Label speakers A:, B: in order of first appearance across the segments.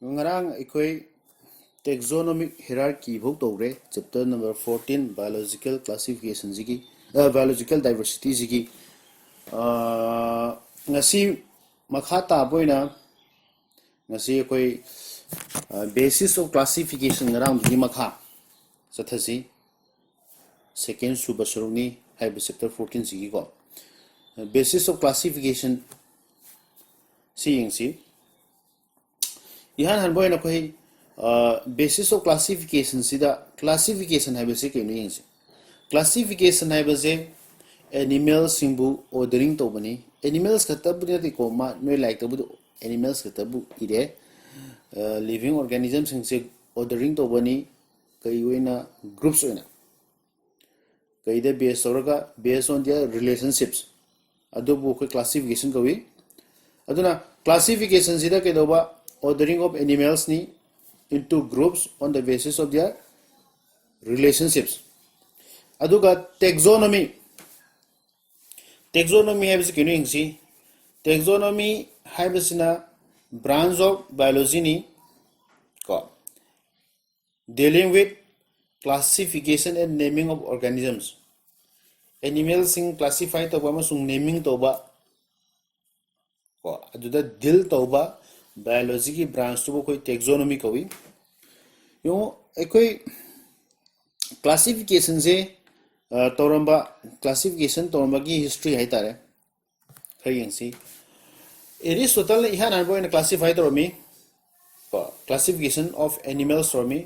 A: ngarang ikoi taxonomic hierarchy bhok tawre chapter number 14 biological classification jigi biological diversity jigi ngasi makha ta boina ngasi ikoi basis of classification ngarang gi makha sathasi second subasruni hai chapter 14 jigi ko basis of classification si ihan han boina ko basis of classification sida classification hai base ke ni yingsi classification hai base animals singbu ordering to bani animals khata bu ne ko ma no like to bu animals khata bu ire living organisms sing ordering to bani kai oina groups oina kai de based on their relationships adu bu ko classification kawi aduna classification sida ke doba ordering of animals ni into groups on the basis of their relationships aduga taxonomy has kinu ingsi taxonomy haibasina branch of biology ni ko dealing with classification and naming of organisms animals sing classify to ba masung naming to ba ko aduda deal to ba biology की branch तो वो कोई taxonomy कभी यूँ एक कोई classification से Toramba classification Toramba की history है तारे कहीं यंसी एरिस्टोटल ने यहाँ नाम बोले classify तोरमी classification of animals तोरमी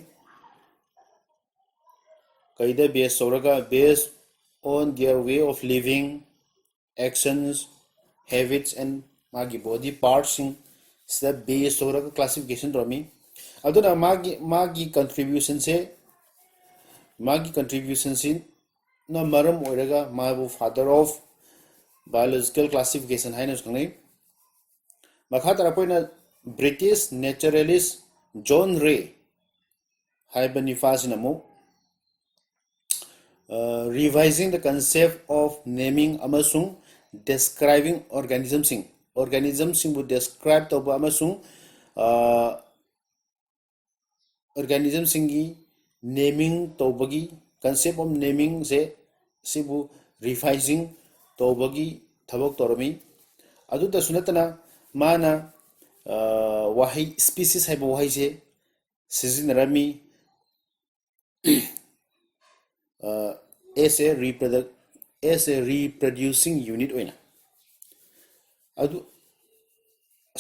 A: कहीं दे based on their way of living actions habits and मागी body parts sida base sora classification romi aduna magi contribution sin na maram oiraga mabu father of biological classification haina sungai makha tara poina British naturalist John Ray haibani fasinamu revising the concept of naming amasung describing organisms sing describe to ba amasung organism singi naming to bagi concept of naming se sibu revising to bagi thabok torami adu ta sunatana mana wahi species hai wahi se sizinarami as a reproducing unit oina adu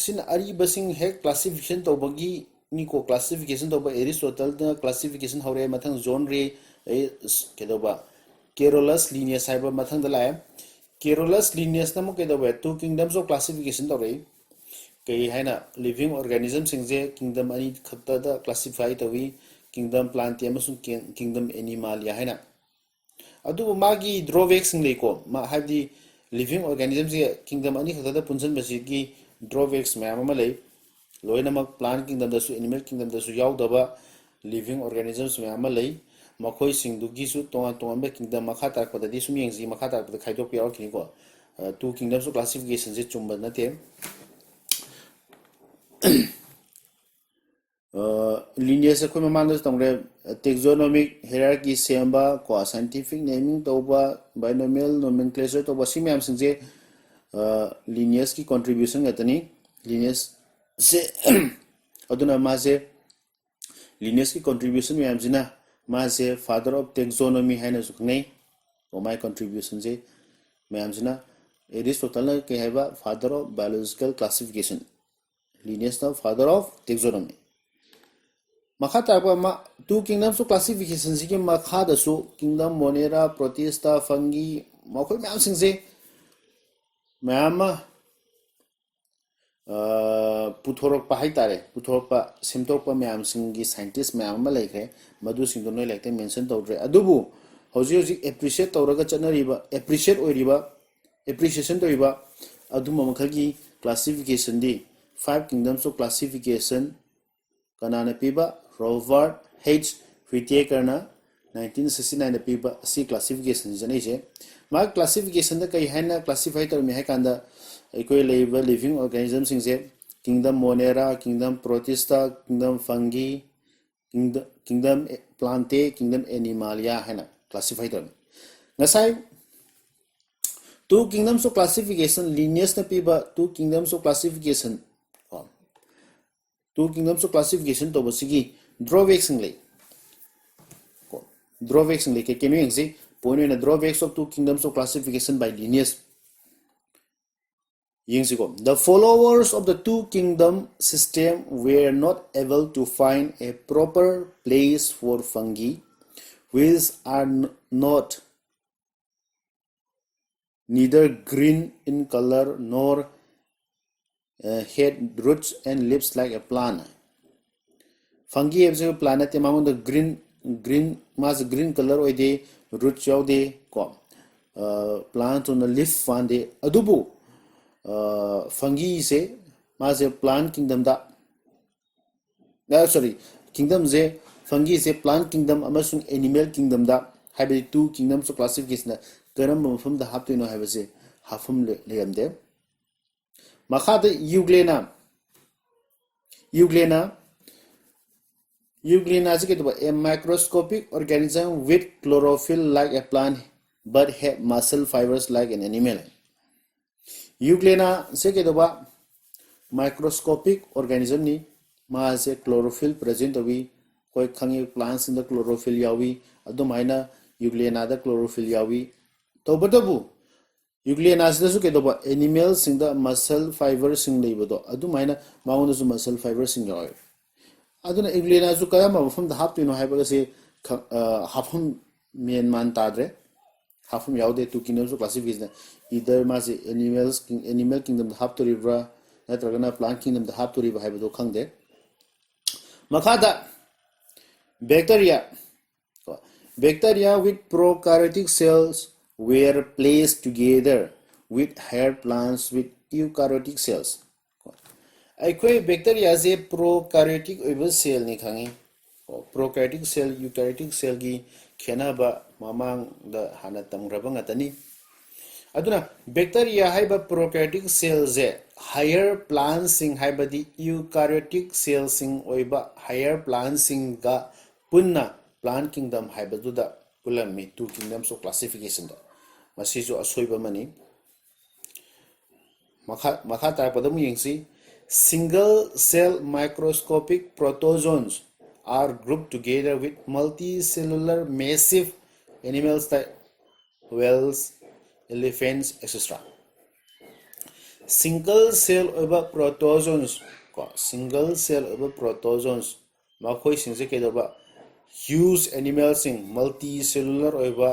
A: sin ari basing he classification to bagi ni ko classification to ba Aristotle da classification hore mathang John Ray kedoba Carolus Linnaeus hai ba mathang da la Carolus Linnaeus na mo kedoba two kingdoms of classification to re kai haina living organisms sing je kingdom ani khatta da classify to wi kingdom plant amasung kingdom animal ya haina adu magi drawbacks sing le ko ma habdi living organisms kingdom ani khada punjan basi ki drawbacks mayam ma lei loina mak plant kingdom da su animal kingdom da su yaw daba living organisms mayam ma lei makhoi sing du gi su ton ba kingdom makha tar ko da di sum yeng ji makha tar ko khai dok yaw kini ko two kingdoms of classification je chumba na te Linnaeus ko mamang tongre taxonomic hierarchy semba ko scientific naming toba binomial nomenclature toba simyam singje Linnaeus की contribution gatani Linnaeus से aduna maze Linnaeus की contribution में amजना maze father of taxonomy है ना सुखने वो my contribution से में amजना Aristotle के है बा father of biological classification Linnaeus ना father of taxonomy makha tarpa ma two kingdoms of classification si ke makha da su kingdom Monera Protista fungi makhoi myam singse myam puthorok pa hai tare puthorok pa simtok pa myam singi scientist myam ma laikre madu sing do noi like te mention tawre adubu hoji appreciate tawraga chanariba appreciation toiba aduma makhagi classification di five kingdoms of classification kanana piba Robert H. Whittaker na 1969 na piba si classification janai je ma classification da kai haina classify tor mi ha kanda ikoi label living organisms sing je kingdom Monera, kingdom Protista, kingdom Fungi, kingdom Plante, kingdom Animalia haina classify them. Ngasai two kingdoms of classification lineage na piba two kingdoms of classification. Two kingdoms of classification to basigi drawbacks singly. Drawbacks singly ke kenu yengsi point in drawbacks of two kingdoms of classification by lineage. The followers of the two kingdom system were not able to find a proper place for fungi, which are not neither green in color nor had roots and leaves like a plant. Fungi is a plant among the green mas green color or the roots of the plant on the leaf fan the adubu. Fungi se mas a plant kingdom da kingdom ze fungi se plant kingdom amasung animal kingdom da have two kingdoms of classification karam from the hap to know have se hafum leamde makha the euglena is a microscopic organism with chlorophyll like a plant but have muscle fibers like an animal. Euglena se ke doba microscopic organism ni ma se chlorophyll present avi koi khangi plants in the chlorophyll yawi adumaina euglena da chlorophyll yawi to badabu euglena se su ke doba animals in the muscle fibers sing leibodo adumaina mauna su muscle fibers sing yawi aduna euglena su kayama from the hap to know have se hafum man tadre hafum yaude two kingdoms of classification either mas animal kingdom the hap to river natragana plant kingdom the hap to river have do khangde makada bacteria with prokaryotic cells were placed together with higher plants with eukaryotic cells. Aikoi bacteria is a prokaryotic cell ni khangi prokaryotic cell eukaryotic cell gi khenaba mamang da hana tamgraba ngatani aduna bacteria haiba prokaryotic cells e higher plants sing haiba di eukaryotic cells sing oiba higher plants sing ga punna plant kingdom haiba duda pulami two kingdoms of classification da masijo asoiba mani makha ta padam yengsi single cell microscopic protozoans are grouped together with multicellular massive animals like whales, elephants, etc. Single cell over protozoans makoi singse kedoba huge animals sing multicellular over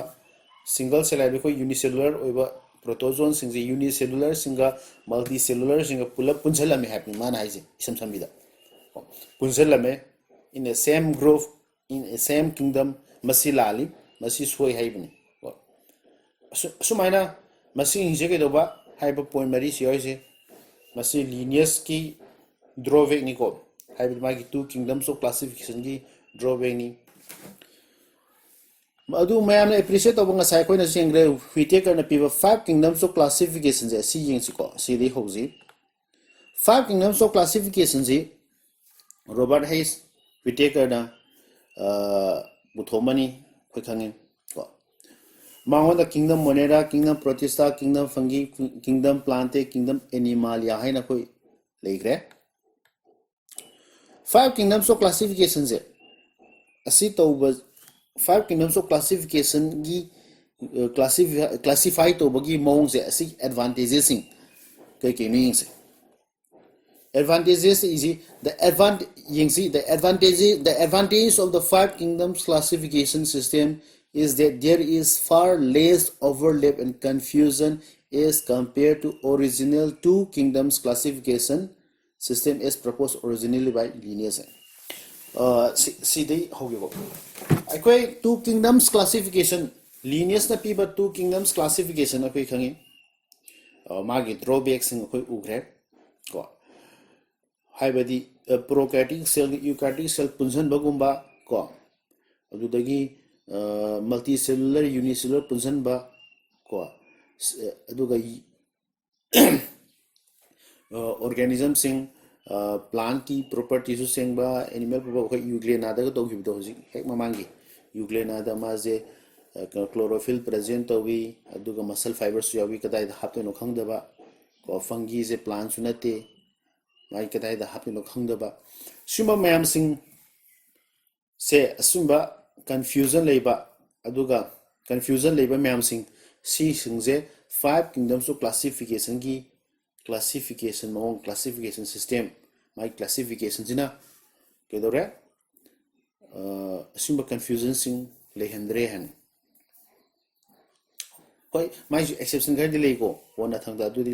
A: single cell ai ko unicellular over protozoan singse unicellular singa multicellular singa pula punjalame happy man haise isam sambida punjalame in a same group in a same kingdom masilali masi soi haibni sumaina masi hinje ke doba haiba point mari si hoise masi lineage ki drawback ni ko haiba magi two kingdoms of classification ki drawback ni adu mayam appreciate obanga sai koina singre whitaker na piva five kingdoms of classification je si yeng si ko si dei hoji five kingdoms of classification ji Robert Hayes whitaker na buthomani khoi khangin ko mangon the kingdom Monera, kingdom Protista, kingdom Fungi, kingdom Plante, kingdom Animalia haina koi leigre five kingdoms of classification je asi to five kingdoms of classification gi classify to bagi mong je asi advantages sing kai ke ni se advantages is the advantage of the five kingdoms classification system is that there is far less overlap and confusion as compared to original two kingdoms classification system as proposed originally by Linnaeus. See the how you go. Akoi two kingdoms classification Linnaeus na piba two kingdoms classification akoi khangi magi drawbacks sing akoi ugre ko haibadi prokaryotic cell eukaryotic cell punjan bagumba ko adudagi multicellular unicellular punjan ba ko aduga organism sing plant की property su sengba animal property ko euglena da to gi do ji hek mamangi euglena da ma je chlorophyll present to wi aduga muscle fibers su yawi kadai da hapto no khang da ba ko fungi je plant su nate mai kadai da hapto no khang da ba suma mayam sing se asumba confusion leiba aduga confusion leiba mayam sing si singje five kingdoms of classification ki classification mong classification system my classification jina kedore asumba confusion sing lehendre han koi my exception ga di lego wona thangda du di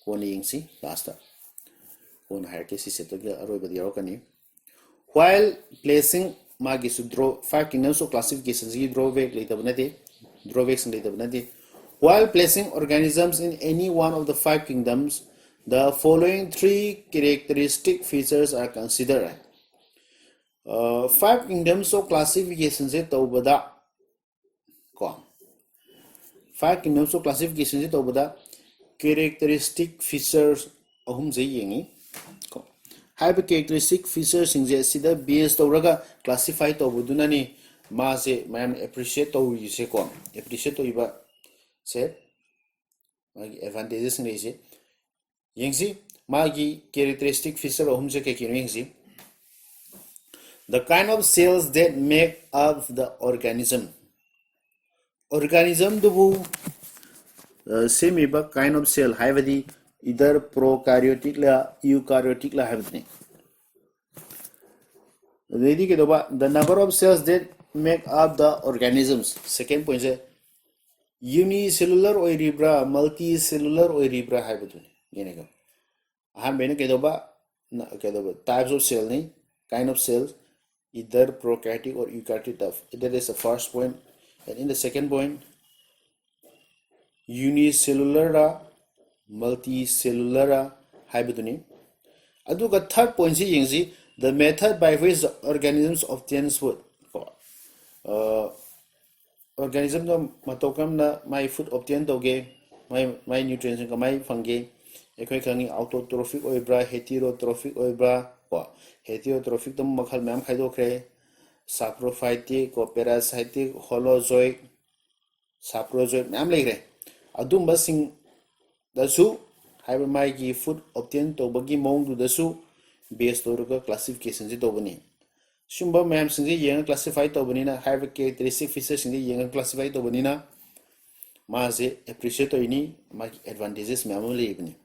A: wona yingsi last wona hierarchy set ga aroba di yarokani while placing magi su draw five kingdoms of classification ji drawback leitabnati drawbacks leitabnati while placing organisms in any one of the five kingdoms the following three characteristic features are considered. Five kingdoms of classification se tawbada ko five kingdoms of classification se tawbada characteristic features ahum je yengi ko have characteristic features sing je sida base tawraga classify tawbuduna ni ma se mayam appreciate tawi se ko appreciate toiba se magi advantages ni se yengsi magi characteristic feature ahum se ke kino yengsi the kind of cells that make up the organism dubu semiba kind of cell haibadi either prokaryotic la eukaryotic la haibadi ready ke doba the number of cells that make up the organisms second point is unicellular oiribra multicellular oiribra haibadi yenega aham bene ke doba types of cell ni kind of cells either prokaryotic or eukaryotic that is the first point and in the second point unicellular multicellular haibaduni aduga third point si yengsi the method by which the organisms obtain food organism no matokam na my food obtain doge my nutrients ka my fungi ekoi khangi autotrophic oibra heterotrophic oibra ko heterotrophic dum makhal mem khaido khre saprophytic ko parasitic holozoic saprozoic mem legre adumba sing dasu haiba mai gi food obtain to bagi mong du dasu based to classification ji to bani shumba mem sing ji yang classify to bani na haiba characteristic features sing ji yang classify to bani na ma je appreciate to ini ma advantages mem le bani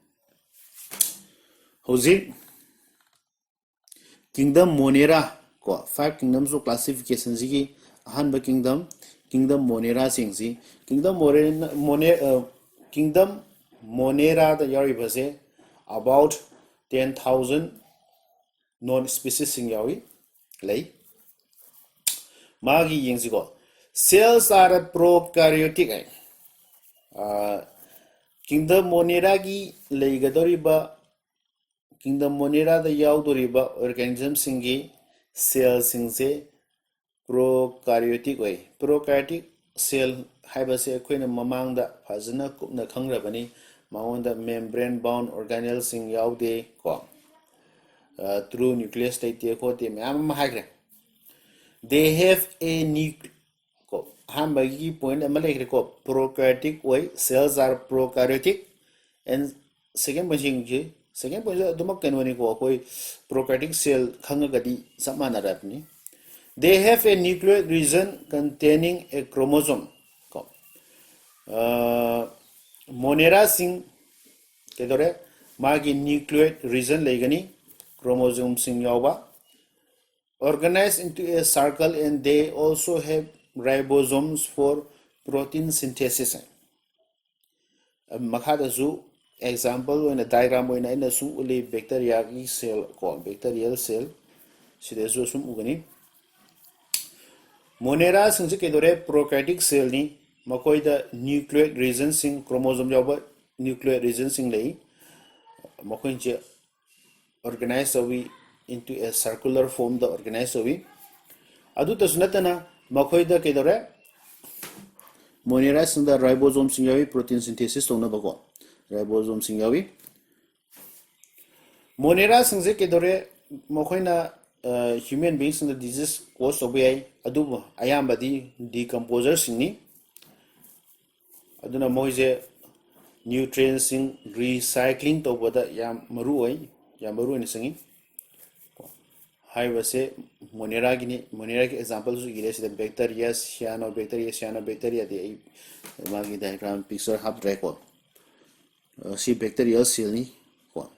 A: hoji kingdom monera ko five kingdoms of classification ji ahanba kingdom monera sing ji kingdom monera the yari base about 10,000 non species sing yawi lay magi yingsi ko cells are prokaryotic kingdom monera gi leigadoriba kingdom monera the yaudoriba organism singi cell singse prokaryotic way prokaryotic cell haibase akoina mamangda fazana kupna khangrabani maonda membrane bound organelles sing yaude ko through nucleus taite ko te mam haigre they have a ko hambagi point amalekre ko prokaryotic way cells are prokaryotic and second point dumak kanwani ko koi prokaryotic cell khangagadi samana rapni they have a nuclear region containing a chromosome monera sing kedore magi nuclear region legani chromosome sing yawa organized into a circle and they also have ribosomes for protein synthesis makhada zu example when a diagram when in a su uli bacteria cell ko bacterial cell sidesu sum ugani monera sing kedore prokaryotic cell ni makoida nuclear region sing chromosome yawa nuclear region sing lei makoinje organized into a circular form the organized adu tasnatana makoida kedore monera sing the ribosome sing yawi protein synthesis tona bago ribosome sing yawi Monera singse kedore mokoina human beings in the disease cause obey adu ayambadi decomposer singni aduna moise nutrients sing recycling to boda yam maru ni singi hai base monera ki example su gire se bacteria cyanobacteria de magi diagram picture hab record si bacterial cell ni ko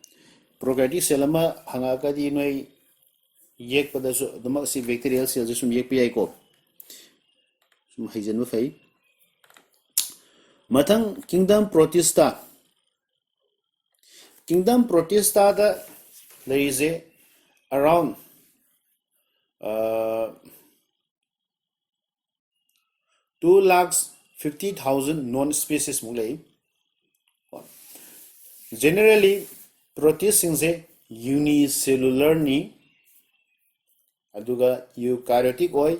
A: prokaryotic cell ma hanga ka di noi yek pada su dama si bacterial cell sum yek pi ai ko sum haijen ma fai mathang kingdom protista da there is a around 2,50,000 non species mulai generally protists se unicellular ni aduga eukaryotic oi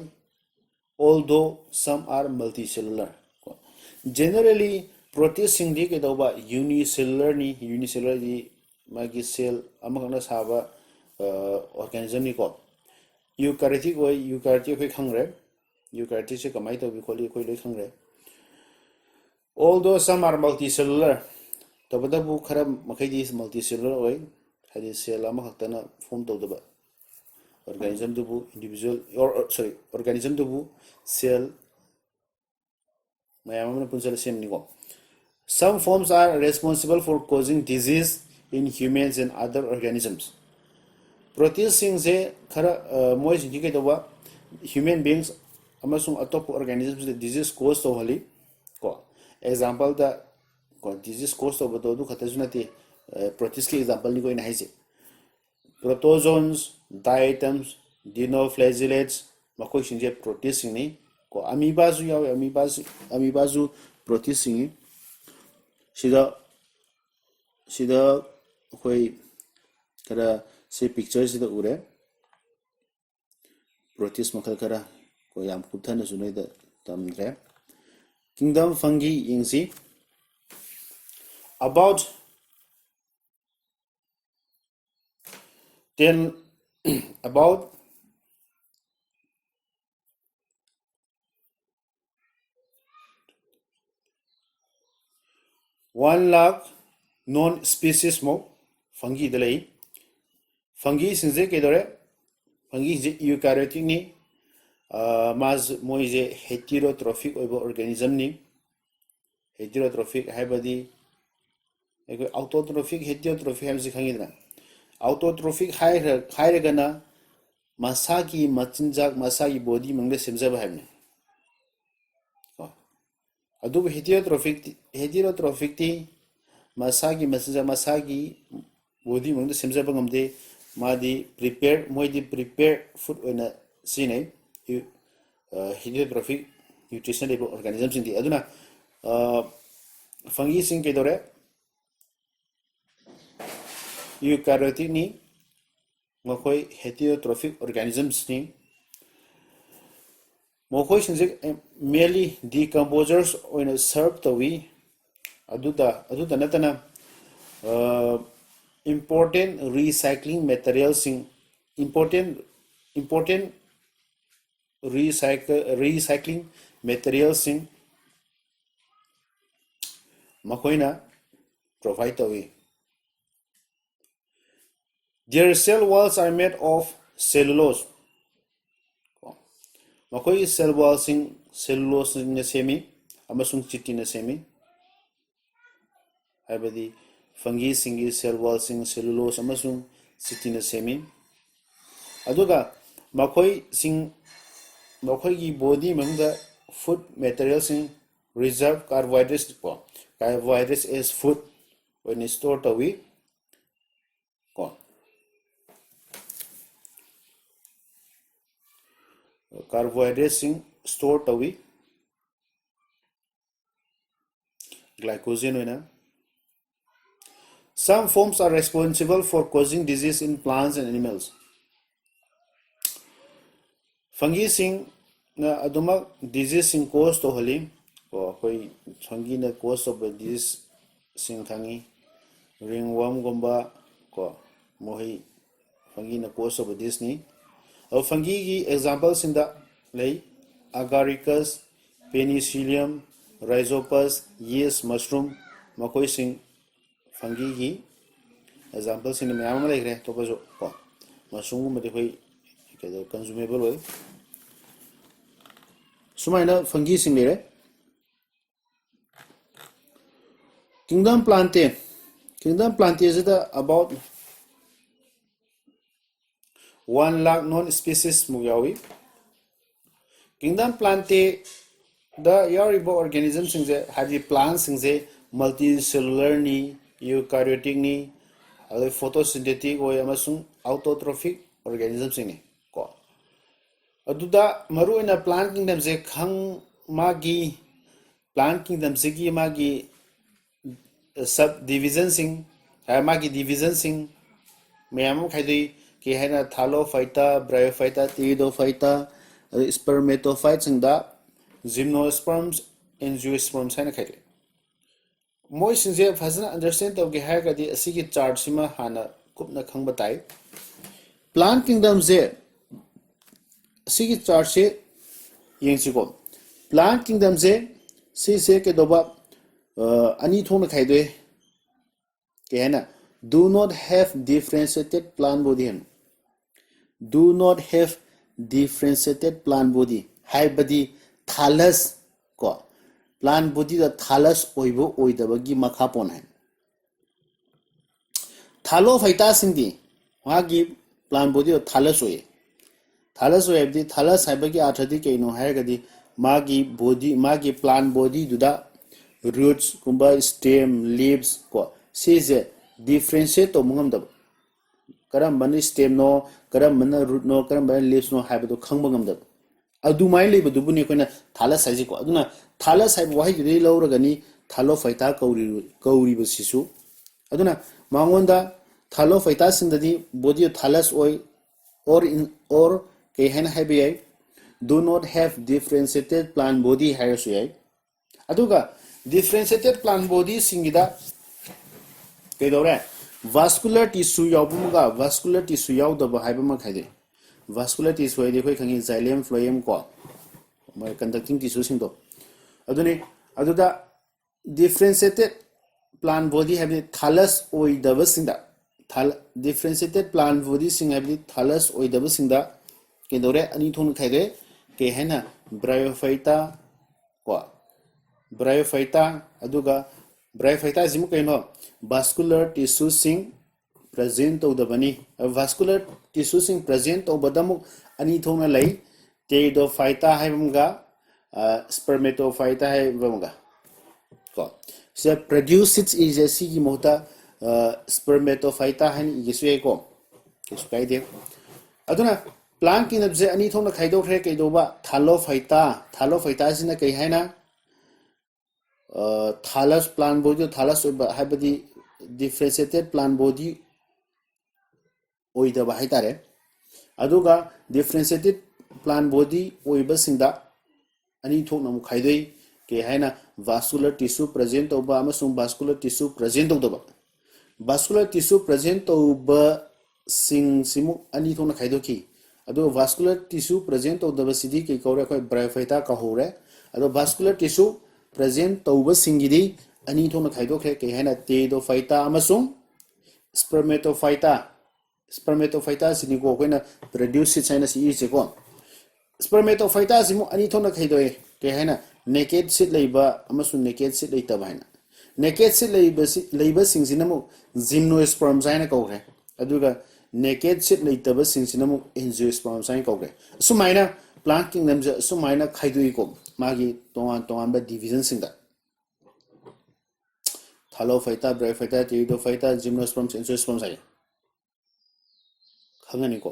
A: although some are multicellular generally protists di ke doba unicellular di magi cell amagna saba organism ni ko eukaryotic ko khangre eukaryotic se kamai to bi kholi koi loi khangre although some are multicellular to bada bu khara makai di multicellular oi hadi cell ama khatana form to daba organism to bu individual or sorry organism to bu cell mayamana punsal sem ni ko some forms are responsible for causing disease in humans and other organisms protein se khara moi ji ke doba human beings amasung atop organisms the disease cause to hali ko example da ko disease cause to bodo du khata junati proteins ke example ni ko ina haise protozoans diatoms dinoflagellates makoi sinje proteins ni ko amoeba zu yawe amoeba zu proteins ni sida koi kara se picture sida ure proteins makal kara ko yam kuthana sunai da tamre kingdom fungi ingsi about 10 about 1 lakh non species mo fungi dalai fungi sinze ke dore fungi je eukaryotic ni mas moise heterotrophic organism ni heterotrophic haibadi eko autotrophic heterotrophic hamsi khangidna autotrophic higher gana masagi machinjak masagi body mangde semjaba habne adu heterotrophic ti masagi machinjak masagi body mangde semjaba ngamde madi prepare food oina sine heterotrophic nutrition level organisms in the aduna fungi sing ke dore eukaryotic ni makoi heterotrophic organisms ni makoi sinje merely decomposers oina serve to we aduda natana important recycling materials in important recycling materials in makoina provide to we their cell walls are made of cellulose makoi cell walls in cellulose na semi amasung chitin na semi habadi fungi singi cell walls in cellulose amasung chitin na semi aduga makoi gi body mangda food materials in reserve carbohydrates as food when stored away carbohydrates in stored away glycogen some forms are responsible for causing disease in plants and animals fungi sing na aduma disease sing cause to holi ko koi fungi na cause of disease sing thangi ringworm gomba ko mohei fungi na cause of this ni au fungi gi example sinda lei agaricus penicillium rhizopus yeast mushroom makoi sing fungi gi example sin me am lai re to ba jo ko mushroom ma de hoi ke consumable hoi sumaina fungi sing le kingdom plantae is about 1 lakh non species muyawi kingdom plantae the yaribo organism singje hadi plants singje multicellular ni eukaryotic ni ale photosynthetic oi amasung autotrophic organism singni ko aduda maru ina plant kingdom je khang magi plant kingdom se gi magi subdivision sing magi division sing ma'am खाई कि है thallophyta bryophyta pteridophyta spermatophyte gymnosperms angiosperms है खाई मोई सिंजे फजन understand तौगे है कदी असिगी chart सिमा हाना कुपना खंग बताई plant kingdom से असिगी चार्ट से येंसिको प्लांट किंगडम से के दोबा अनि थोंना खाई दे के है ना do not have differentiated plant body do not have differentiated plant body hai body thallus ko plant body da thallus oibo oidaba gi makha pon hai thalophyta sindi wagi plant body da thallus oi abdi thallus hai bagi athadi keino hai gadi magi body magi plant body duda roots kumba stem leaves ko size differentiate to mungam da karam ban stem no karam ban root no karam ban leaves no ha do khang bangam da adu mai le bu ni ko na thala sai ko aduna thala sai wa hi ri lo ra gani thalo faita kauri bu sisu aduna mangon da thalo faita sin da di body thalas oi or ke hen ha bi ai do not have differentiated plant body ha su ai aduga differentiated plant body singida vascular tissue yaubumuga vascular tissue yaudaba haibama khaide vascular tissue de khoi khangi xylem phloem ko mai conducting tissue sing do aduda differentiated plant body have thallus oidaba singda differentiated plant body sing have thallus oidaba singda kedore ani thon khaide ke hena bryophyta ko bryophyta aduga bryophyta jimu kaino vascular tissue sing present to the bani vascular tissue sing present to badamu ani thona lai pteridophyta haibamga spermatophyta haibamga ko se produces is a sigi mota spermatophyta han isu ko kisu kai de aduna plant kin abje ani thona khaido khre kaido ba thalophyta sina kai haina thallus plant body thallus haibadi differentiated plant body oidaba haitare aduga differentiated plant body oiba singda ani thokna mu khaidoi ke haina vascular tissue present oba amasung vascular tissue present oba vascular tissue present oba sing simu ani thokna khaidoki adu vascular tissue present oba sidi ke kore khoi bryophyta ka hore adu vascular tissue present toba singidi ani thona khaido khe ke hena pteridophyta amasung spermatophyta sini ko koina produce china si ise ko spermatophyta simu ani thona khaido ke hena naked seed leiba amasung naked seed leita baina naked seed leiba singsina mu gymnosperm zaina ko khe aduga naked seed leita ba singsina mu angiosperm zaina ko khe sumaina plant kingdom sumaina khaido ko magi tongan ba division singda thalophyta bryophyta pteridophyta gymnosperms angiosperms ai khangani ko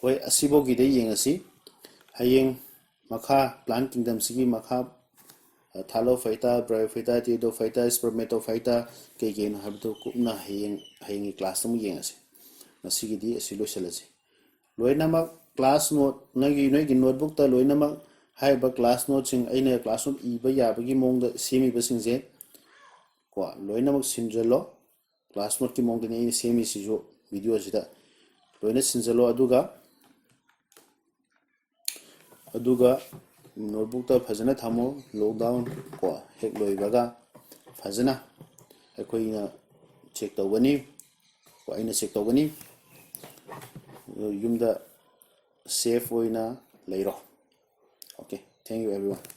A: hoi asibo gi de yengasi hayeng makha plant kingdom sigi makha thalophyta bryophyta pteridophyta spermatophyta ke gen habdo kupna hayeng class mu yengasi masigi di asilo selasi loina ma class note nagi notebook ta loina ma hai ba class note sing aina class note I ba ya bagi mong da semi ba sing je ko loina mak sinjelo class note ki mong da ni semi si jo video सिदा लोइना सिंजलो अदुगा notebook ता फजना थमो lockdown को हेक लोइबगा फजना अखोइना check तौगनी को आइना check तौगनी युमदा safe होइना लेरो ओके थैंक यू एवरीवन